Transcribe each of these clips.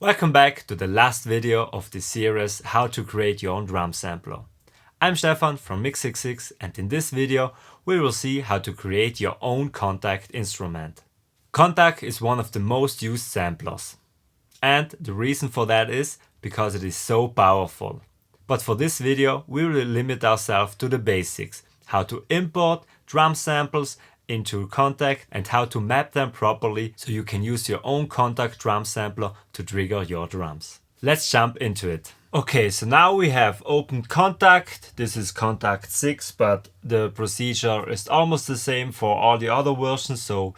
Welcome back to the last video of the series How to create your own drum sampler. I'm Stefan from Mix66 and in this video we will see how to create your own Kontakt instrument. Kontakt is one of the most used samplers. And the reason for that is because it is so powerful. But for this video we will limit ourselves to the basics. How to import drum samples into Kontakt and how to map them properly so you can use your own Kontakt drum sampler to trigger your drums. Let's jump into it. Okay, so now we have opened Kontakt. This is Kontakt 6, but the procedure is almost the same for all the other versions, so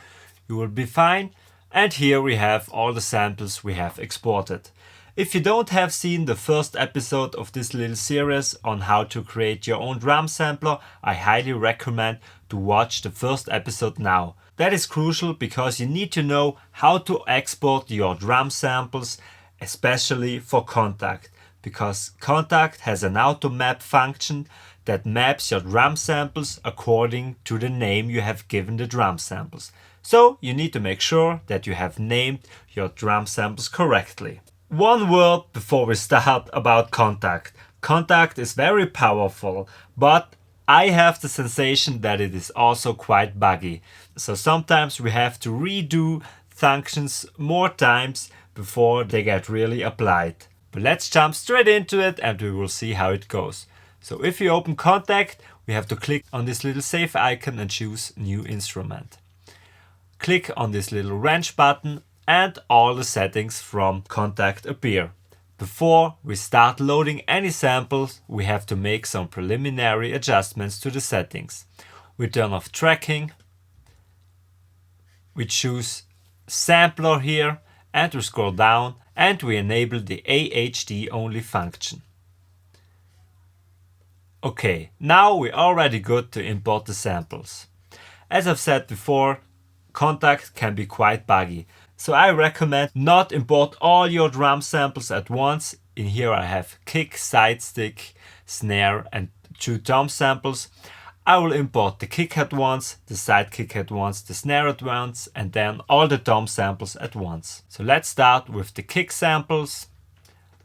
you will be fine. And here we have all the samples we have exported. If you don't have seen the first episode of this little series on how to create your own drum sampler, I highly recommend to watch the first episode now. That is crucial because you need to know how to export your drum samples, especially for Kontakt, because Kontakt has an auto map function that maps your drum samples according to the name you have given the drum samples. So you need to make sure that you have named your drum samples correctly. One word before we start about Kontakt. Kontakt is very powerful, but I have the sensation that it is also quite buggy. So sometimes we have to redo functions more times before they get really applied. But let's jump straight into it and we will see how it goes. So if you open Kontakt, we have to click on this little save icon and choose new instrument. Click on this little wrench button and all the settings from Kontakt appear. Before we start loading any samples, we have to make some preliminary adjustments to the settings. We turn off tracking, we choose sampler here and we scroll down and we enable the AHD only function. Okay, now we're already good to import the samples. As I've said before, Kontakt can be quite buggy. So I recommend not import all your drum samples at once. In here I have kick, side stick, snare and 2 tom samples. I will import the kick at once, the side kick at once, the snare at once and then all the tom samples at once. So let's start with the kick samples.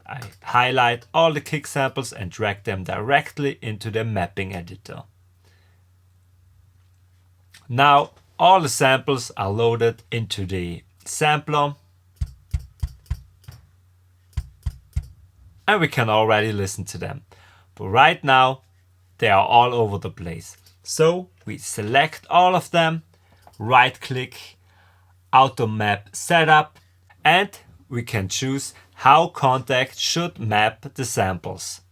I highlight all the kick samples and drag them directly into the mapping editor. Now all the samples are loaded into the sampler and we can already listen to them, but right now they are all over the place. So we select all of them, right click, auto map setup, and we can choose how Kontakt should map the samples.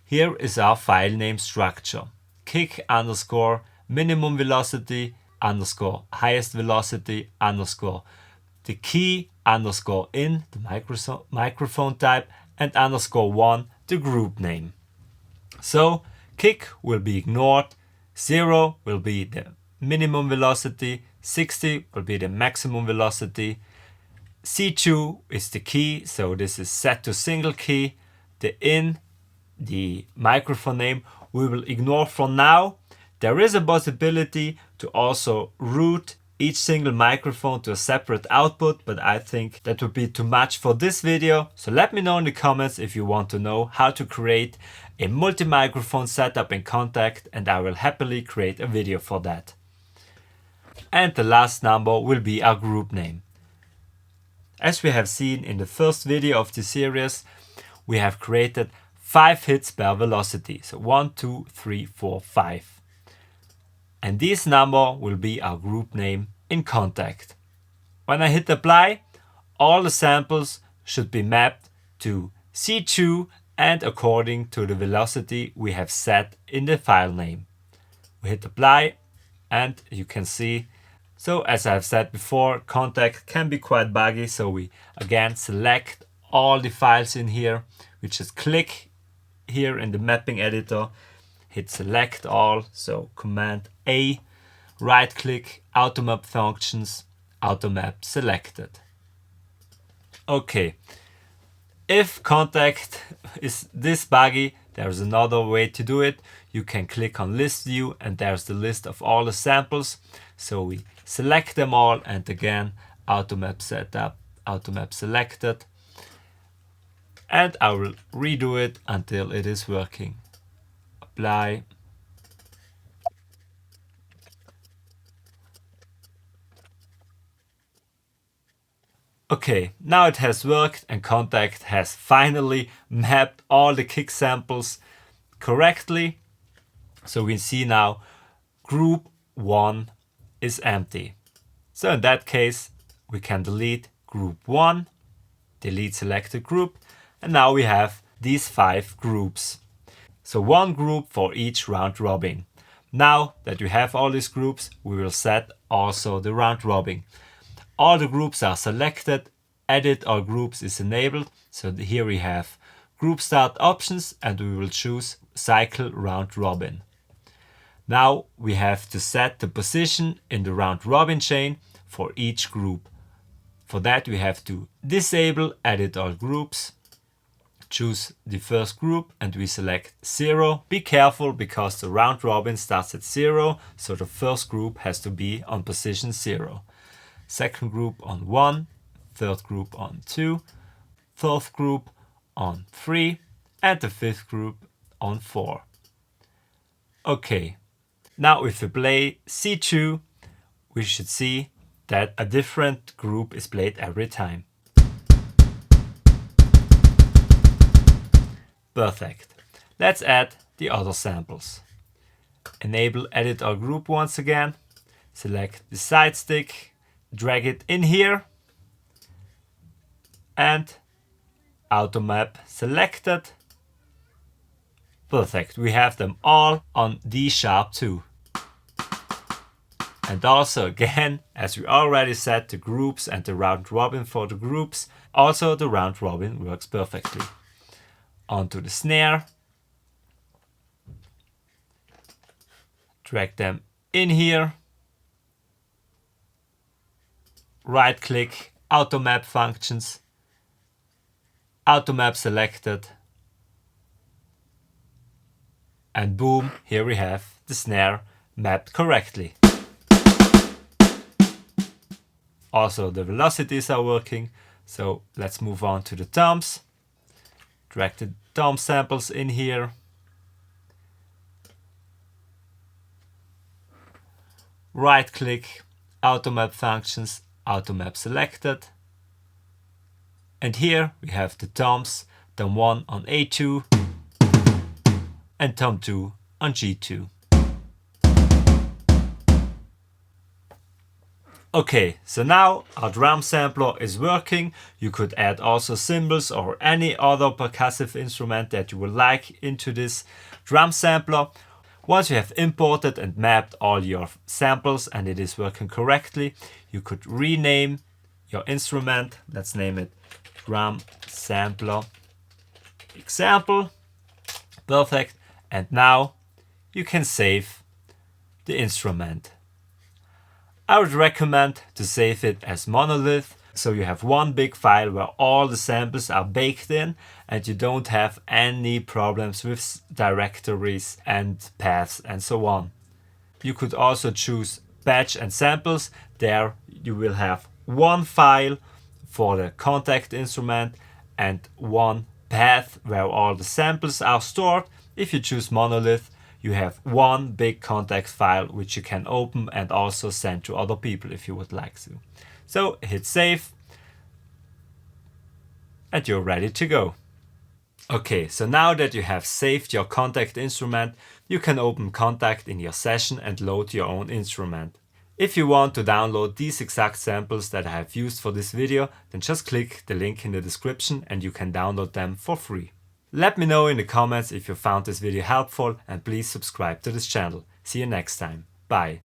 Here is our file name structure: kick underscore minimum velocity underscore highest velocity underscore the key underscore in the microphone type and underscore 1 the group name. So kick will be ignored, 0 will be the minimum velocity, 60 will be the maximum velocity, C2 is the key, so this is set to single key, the in, the microphone name, we will ignore for now. There is a possibility to also route each single microphone to a separate output, but I think that would be too much for this video. So let me know in the comments if you want to know how to create a multi-microphone setup in Kontakt and I will happily create a video for that. And the last number will be our group name. As we have seen in the first video of the series, we have created 5 hits per velocity. So 1, 2, 3, 4, 5. And this number will be our group name in Kontakt. When I hit apply, all the samples should be mapped to C2 and according to the velocity we have set in the file name. We hit apply and you can see, so as I've said before, Kontakt can be quite buggy, so we again select all the files in here. We just click here in the mapping editor, hit select all, so Command A, right click, auto map functions, auto map selected. Okay, if Kontakt is this buggy, there's another way to do it. You can click on list view and there's the list of all the samples. So we select them all and again auto map setup, auto map selected. And I will redo it until it is working. Apply. Okay, now it has worked and Kontakt has finally mapped all the kick samples correctly. So we see now group 1 is empty. So in that case, we can delete group 1, delete selected group, and now we have these 5 groups. So one group for each round robin. Now that you have all these groups, we will set also the round robin. All the groups are selected, edit all groups is enabled. So here we have group start options and we will choose cycle round robin. Now we have to set the position in the round robin chain for each group. For that we have to disable edit all groups, choose the first group and we select 0. Be careful because the round robin starts at 0, so the first group has to be on position 0. Second group on 1, third group on 2, fourth group on 3, and the fifth group on 4. Okay, now if we play C2, we should see that a different group is played every time. Perfect. Let's add the other samples. Enable edit all group once again. Select the side stick, drag it in here, and auto map selected. Perfect. We have them all on D# too. And also again, as we already set the groups and the round robin for the groups, also the round robin works perfectly. Onto the snare. Drag them in here. Right click, auto map functions. Auto map selected. And boom, here we have the snare mapped correctly. Also the velocities are working, so let's move on to the toms. Drag the tom samples in here. Right click, auto map functions, auto map selected. And here we have the toms, tom 1 on A2 and tom 2 on G2. Okay, so now our drum sampler is working. You could add also cymbals or any other percussive instrument that you would like into this drum sampler. Once you have imported and mapped all your samples and it is working correctly, you could rename your instrument. Let's name it drum sampler example. Perfect. And now you can save the instrument. I would recommend to save it as monolith, so you have one big file where all the samples are baked in and you don't have any problems with directories and paths and so on. You could also choose batch and samples. There you will have one file for the Kontakt instrument and one path where all the samples are stored. If you choose monolith, you have one big Kontakt file which you can open and also send to other people if you would like to. So hit save and you're ready to go. Okay, so now that you have saved your Kontakt instrument, you can open Kontakt in your session and load your own instrument. If you want to download these exact samples that I have used for this video, then just click the link in the description and you can download them for free. Let me know in the comments if you found this video helpful and please subscribe to this channel. See you next time. Bye.